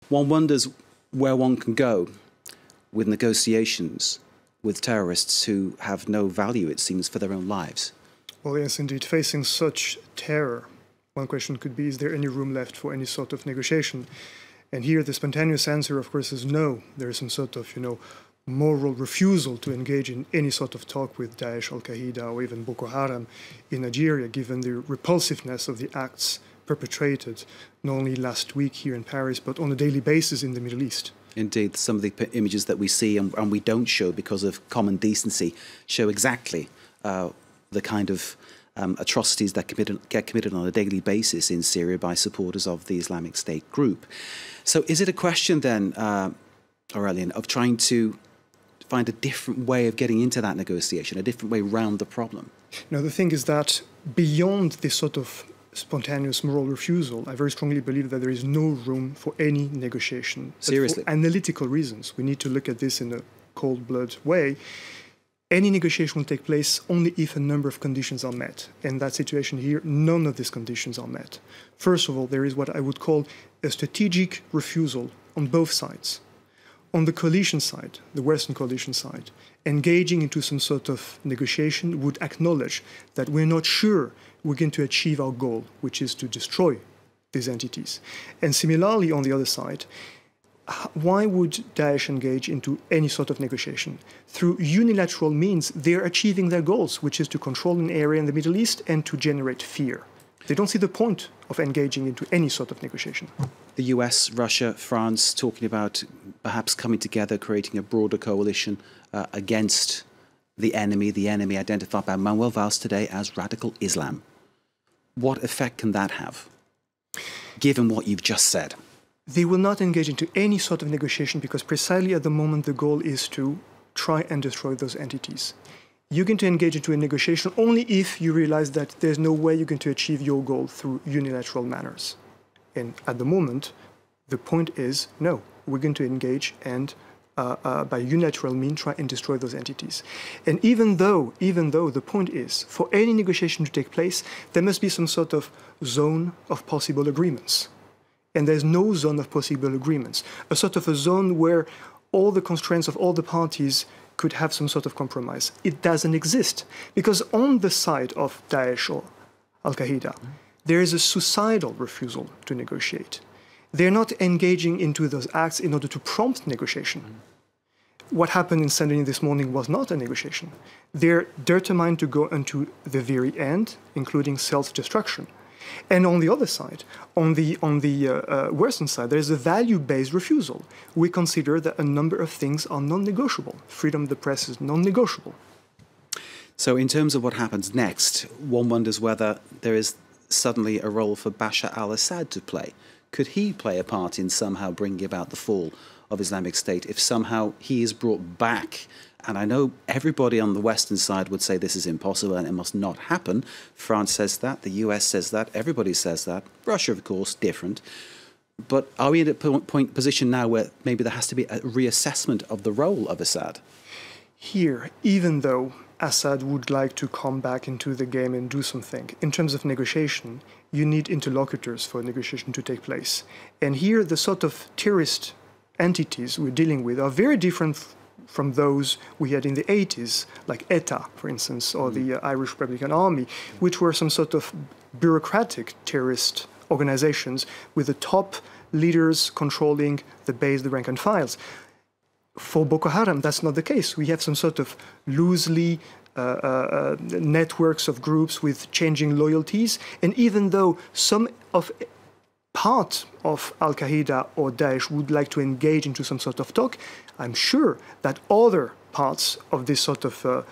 One wonders where one can go with negotiations with terrorists who have no value, it seems, for their own lives. Well, yes, indeed. Facing such terror, one question could be, is there any room left for any sort of negotiation? And here the spontaneous answer, of course, is no. There is some sort of, moral refusal to engage in any sort of talk with Daesh, Al-Qaeda, or even Boko Haram in Nigeria, given the repulsiveness of the acts perpetrated not only last week here in Paris, but on a daily basis in the Middle East. Indeed, some of the images that we see and we don't show because of common decency show exactly the kind of atrocities that get committed on a daily basis in Syria by supporters of the Islamic State group. So is it a question then, Aurélien, of trying to find a different way of getting into that negotiation, a different way around the problem? Now, the thing is that beyond this sort of spontaneous moral refusal, I very strongly believe that there is no room for any negotiation. Seriously? For analytical reasons, we need to look at this in a cold-blooded way. Any negotiation will take place only if a number of conditions are met. In that situation here, none of these conditions are met. First of all, there is what I would call a strategic refusal on both sides. On the coalition side, the Western coalition side, engaging into some sort of negotiation would acknowledge that we're not sure we're going to achieve our goal, which is to destroy these entities. And similarly, on the other side, why would Daesh engage into any sort of negotiation? Through unilateral means, they're achieving their goals, which is to control an area in the Middle East and to generate fear. They don't see the point of engaging into any sort of negotiation. The US, Russia, France talking about perhaps coming together, creating a broader coalition against the enemy identified by Manuel Valls today as radical Islam. What effect can that have, given what you've just said? They will not engage into any sort of negotiation because precisely at the moment the goal is to try and destroy those entities. You're going to engage into a negotiation only if you realize that there's no way you're going to achieve your goal through unilateral manners. And at the moment, the point is, no, we're going to engage and by unilateral means try and destroy those entities. And even though the point is, for any negotiation to take place, there must be some sort of zone of possible agreements. And there's no zone of possible agreements, a sort of a zone where all the constraints of all the parties could have some sort of compromise. It doesn't exist. Because on the side of Daesh or Al-Qaeda, there is a suicidal refusal to negotiate. They're not engaging into those acts in order to prompt negotiation. What happened in Saint Denis this morning was not a negotiation. They're determined to go unto the very end, including self-destruction. And on the other side, on the Western side, there is a value-based refusal. We consider that a number of things are non-negotiable. Freedom of the press is non-negotiable. So in terms of what happens next, one wonders whether there is suddenly a role for Bashar al-Assad to play. Could he play a part in somehow bringing about the fall of Islamic State if somehow he is brought back? And I know everybody on the Western side would say this is impossible and it must not happen. France says that, the US says that, everybody says that. Russia, of course, different. But are we in a position now where maybe there has to be a reassessment of the role of Assad? Here, even though Assad would like to come back into the game and do something, in terms of negotiation, you need interlocutors for a negotiation to take place. And here, the sort of terrorist entities we're dealing with are very different from those we had in the 80s, like ETA, for instance, or the Irish Republican Army, which were some sort of bureaucratic terrorist organizations with the top leaders controlling the base, the rank and files. For Boko Haram, that's not the case. We have some sort of loosely networks of groups with changing loyalties, and even though some of part of Al-Qaeda or Daesh would like to engage into some sort of talk, I'm sure that other parts of this sort of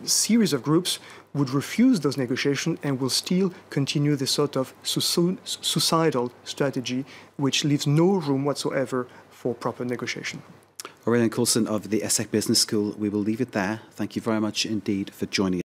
series of groups would refuse those negotiations and will still continue this sort of suicidal strategy, which leaves no room whatsoever for proper negotiation. Aurélien Coulson of the ESSEC Business School, we will leave it there. Thank you very much indeed for joining us.